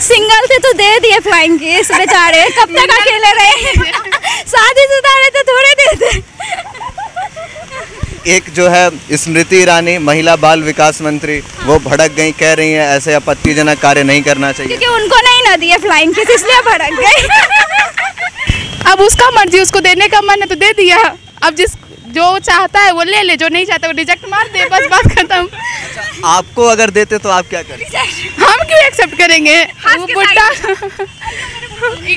Single थे तो दे दिए फ्लाइंग किस, बेचारे कब तक अकेले रहे। शादीशुदा रहते थोड़े देते। एक जो है स्मृति ईरानी महिला बाल विकास मंत्री, वो भड़क गई, कह रही हैं ऐसे आपत्तिजनक कार्य नहीं करना चाहिए। क्योंकि उनको नहीं ना दिए फ्लाइंग किस, इसलिए भड़क गई। अब उसका मर्जी, उसको देने का मन है तो दे दिया। अब जो चाहता है वो ले ले, जो नहीं चाहता वो रिजेक्ट मार दे, बस बात खत्म। आपको अगर देते तो आप क्या करें? हम क्यों एक्सेप्ट करेंगे? वो बुड्ढा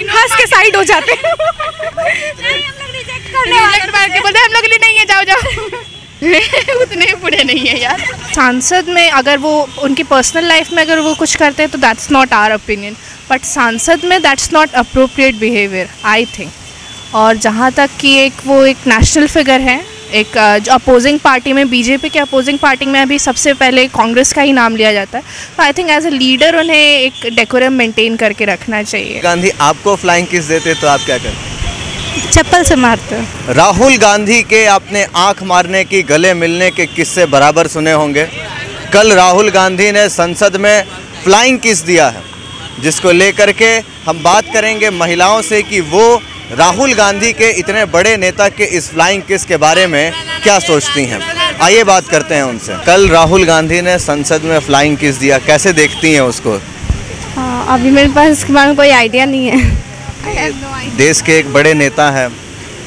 हंस के साइड हो जाते हैं। रिजेक्ट मार के बोलते हम लोग के लिए नहीं है, जाओ जाओ। उतने बुरे नहीं है यार। सांसद में अगर वो उनकी पर्सनल लाइफ में अगर वो कुछ करते हैं तो that's not our opinion, but सांसद में that's not appropriate behaviour I think. और जहाँ तक कि वो एक नेशनल फिगर है, एक जो अपोजिंग पार्टी में, बीजेपी के अपोजिंग पार्टी में अभी सबसे पहले कांग्रेस का ही नाम लिया जाता है, तो I think as a leader उन्हें एक डेकोरम मेंटेन करके रखना चाहिए। गांधी आपको फ्लाइंग किस देते तो आप क्या करते? चप्पल से मारते हो। राहुल गांधी के आपने आंख मारने की, गले मिलने के किस्से बराबर सुने होंगे। कल राहुल गांधी ने संसद में फ्लाइंग किस दिया है, जिसको लेकर के हम बात करेंगे महिलाओं से कि वो राहुल गांधी के इतने बड़े नेता के इस फ्लाइंग किस के बारे में क्या सोचती हैं। आइए बात करते हैं उनसे। कल राहुल गांधी ने संसद में फ्लाइंग किस दिया, कैसे देखती हैं उसको? अभी मेरे पास इसके बारे में कोई आइडिया नहीं है। देश के एक बड़े नेता है,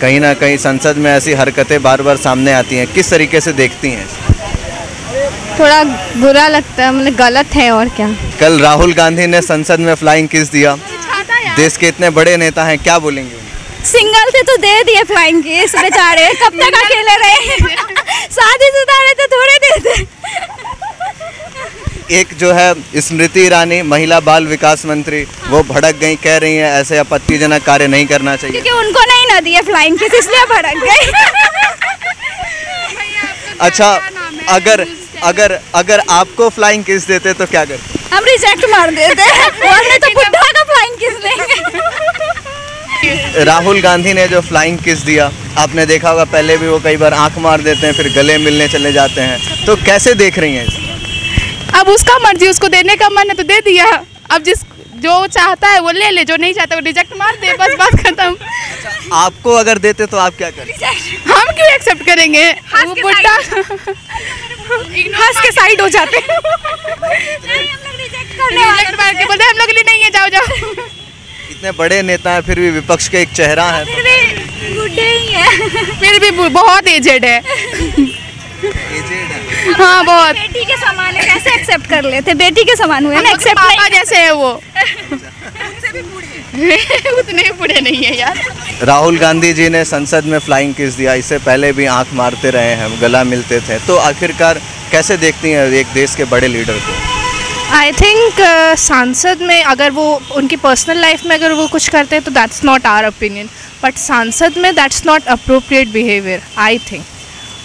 कहीं ना कहीं संसद में ऐसी हरकतें बार बार सामने आती हैं, किस तरीके से देखती हैं? थोड़ा बुरा लगता है, मतलब गलत है और क्या। कल राहुल गांधी ने संसद में फ्लाइंग किस दिया, देश के इतने बड़े नेता हैं, क्या बोलेंगे? सिंगल थे तो दे दिए फ्लाइंग किस, बेचारे कब तक अकेले रहे। शादीशुदा रहते थोड़े देते। एक जो है स्मृति ईरानी महिला बाल विकास मंत्री, वो भड़क गई, कह रही हैं ऐसे आपत्तिजनक कार्य नहीं करना चाहिए। क्योंकि उनको नहीं ना दिए फ्लाइंग किस, इसलिए भड़क गई। अच्छा, अगर आपको फ्लाइंग किस देते तो क्या करते? हम रिजेक्ट मार देते, वरना तो बुड्ढा का फ्लाइंग किस देंगे। राहुल गांधी ने जो फ्लाइंग किस दिया, आपने देखा होगा, पहले भी वो कई बार आंख मार देते हैं, फिर गले मिलने चले जाते हैं, तो कैसे देख रही हैं? अब उसका मर्जी, उसको देने का मन है तो दे दिया। अब जो चाहता है वो ले ले, जो नहीं चाहता वो रिजेक्ट मार दे, बस बात खत्म। आपको अगर देते तो आप क्या करें? हम क्यों एक्सेप्ट करेंगे? वो बुड्ढा हंस के साइड हो जाते हैं। रिजेक्ट मार के बोलते हम लोग के लिए नहीं है, जाओ जाओ। इतने बड़े नेता हैं, फिर भी विपक्ष के एक चेहरा है। फिर भी बुढ़े ही है। फिर भी बहुत एजेड है। हाँ बहुत। बेटी के समान है, कैसे एक्सेप्ट कर लेते? बेटी के समान हुए ना, एक्सेप्ट नहीं जैसे है वो। उतने बुरे नहीं है यार। राहुल गांधी जी ने संसद में फ्लाइंग किस दिया, इससे पहले भी आंख मारते रहे हैं, गला मिलते थे, तो आखिरकार कैसे देखती हैं एक देश के बड़े लीडर को? आई थिंक सांसद में अगर वो उनकी पर्सनल लाइफ में अगर वो कुछ करते हैं तो that's not our opinion, but सांसद में that's not appropriate behaviour I think.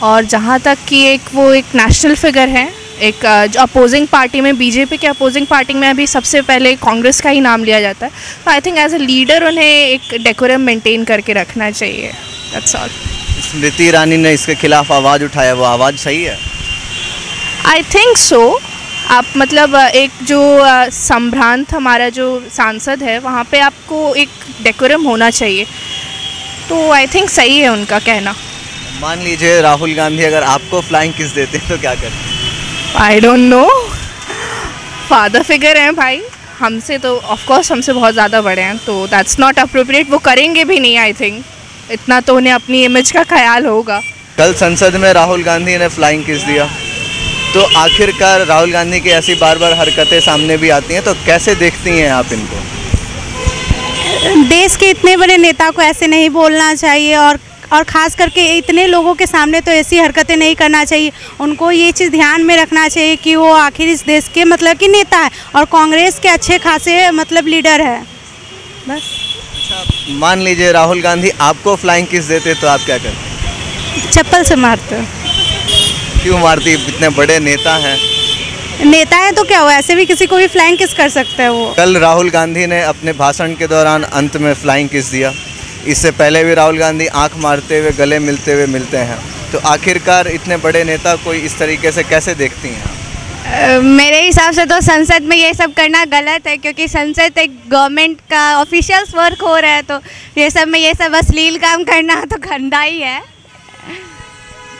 और जहाँ तक कि वो एक नेशनल फिगर है, एक जो अपोजिंग पार्टी में, बीजेपी के अपोजिंग पार्टी में अभी सबसे पहले कांग्रेस का ही नाम लिया जाता है, तो I think as a leader उन्हें एक डेकोरम मेंटेन करके रखना चाहिए, दैट्स ऑल। स्मृति ईरानी ने इसके खिलाफ आवाज़ उठाया, वो आवाज़ सही है? I think so. आप मतलब एक जो संभ्रांत हमारा जो सांसद है, वहाँ पे आपको एक डेकोरम होना चाहिए, तो आई थिंक सही है उनका कहना। मान लीजिए राहुल गांधी अगर आपको फ्लाइंग किस देते तो क्या करते? I don't know, father figure हैं भाई, हमसे तो ऑफ कोर्स हमसे बहुत ज़्यादा बड़े हैं, तो दैट्स नॉट अप्रोप्रिएट। वो करेंगे भी नहीं, आई थिंक इतना तो उन्हें अपनी इमेज का ख्याल होगा। कल संसद में राहुल गांधी ने फ्लाइंग किस दिया, तो आखिरकार राहुल गांधी की ऐसी बार बार हरकतें सामने भी आती हैं, तो कैसे देखती हैं आप इनको? देश के इतने बड़े नेता को ऐसे नहीं बोलना चाहिए, और ख़ास करके इतने लोगों के सामने तो ऐसी हरकतें नहीं करना चाहिए। उनको ये चीज़ ध्यान में रखना चाहिए कि वो आखिर इस देश के मतलब कि नेता है और कांग्रेस के अच्छे खासे मतलब लीडर है, बस। अच्छा, मान लीजिए राहुल गांधी आपको फ्लाइंग किस देते तो आप क्या करते? चप्पल से मारते हो। क्यों मारती? इतने बड़े नेता हैं। नेता है तो क्या हुआ, ऐसे भी किसी को भी फ्लाइंग किस कर सकता है वो। कल राहुल गांधी ने अपने भाषण के दौरान अंत में फ्लाइंग किस दिया, इससे पहले भी राहुल गांधी आंख मारते हुए, गले मिलते हुए मिलते हैं, तो आखिरकार इतने बड़े नेता को इस तरीके से कैसे देखती हैं? मेरे हिसाब से तो संसद में ये सब करना गलत है, क्योंकि संसद एक गवर्नमेंट का ऑफिशियल्स वर्क हो रहा है, तो ये सब अश्लील काम करना तो गंदा ही है।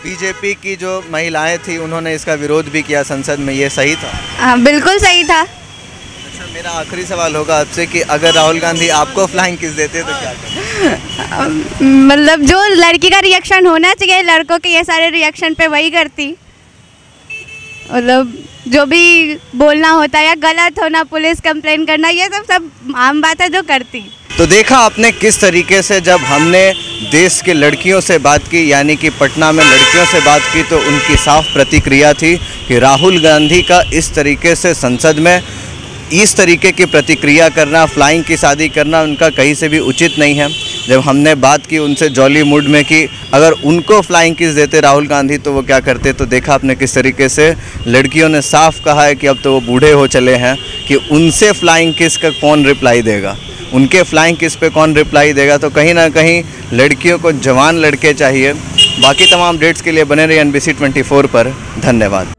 बीजेपी की जो महिलाएं थी उन्होंने इसका विरोध भी किया संसद में, ये सही था? हाँ, बिल्कुल सही था। अच्छा, मेरा आखिरी सवाल होगा आपसे कि अगर राहुल गांधी आपको फ्लाइंग किस देते तो क्या करते? मतलब जो लड़की का रिएक्शन होना चाहिए, लड़कों के ये सारे रिएक्शन पे वही करती। मतलब जो भी बोलना होता है या गलत होना, पुलिस कंप्लेन करना, ये सब आम बात है जो करती। तो देखा आपने किस तरीके से जब हमने देश के लड़कियों से बात की, यानी कि पटना में लड़कियों से बात की, तो उनकी साफ प्रतिक्रिया थी कि राहुल गांधी का इस तरीके से संसद में इस तरीके की प्रतिक्रिया करना, फ्लाइंग की शादी करना उनका कहीं से भी उचित नहीं है। जब हमने बात की उनसे जॉली मूड में कि अगर उनको फ्लाइंग किस देते राहुल गांधी तो वो क्या करते, तो देखा आपने किस तरीके से लड़कियों ने साफ कहा है कि अब तो वो बूढ़े हो चले हैं कि उनसे फ्लाइंग किस का कौन रिप्लाई देगा, उनके फ्लाइंग किस पे कौन रिप्लाई देगा। तो कहीं ना कहीं लड़कियों को जवान लड़के चाहिए। बाकी तमाम अपडेट्स के लिए बने रहिए NBC 24 पर। धन्यवाद।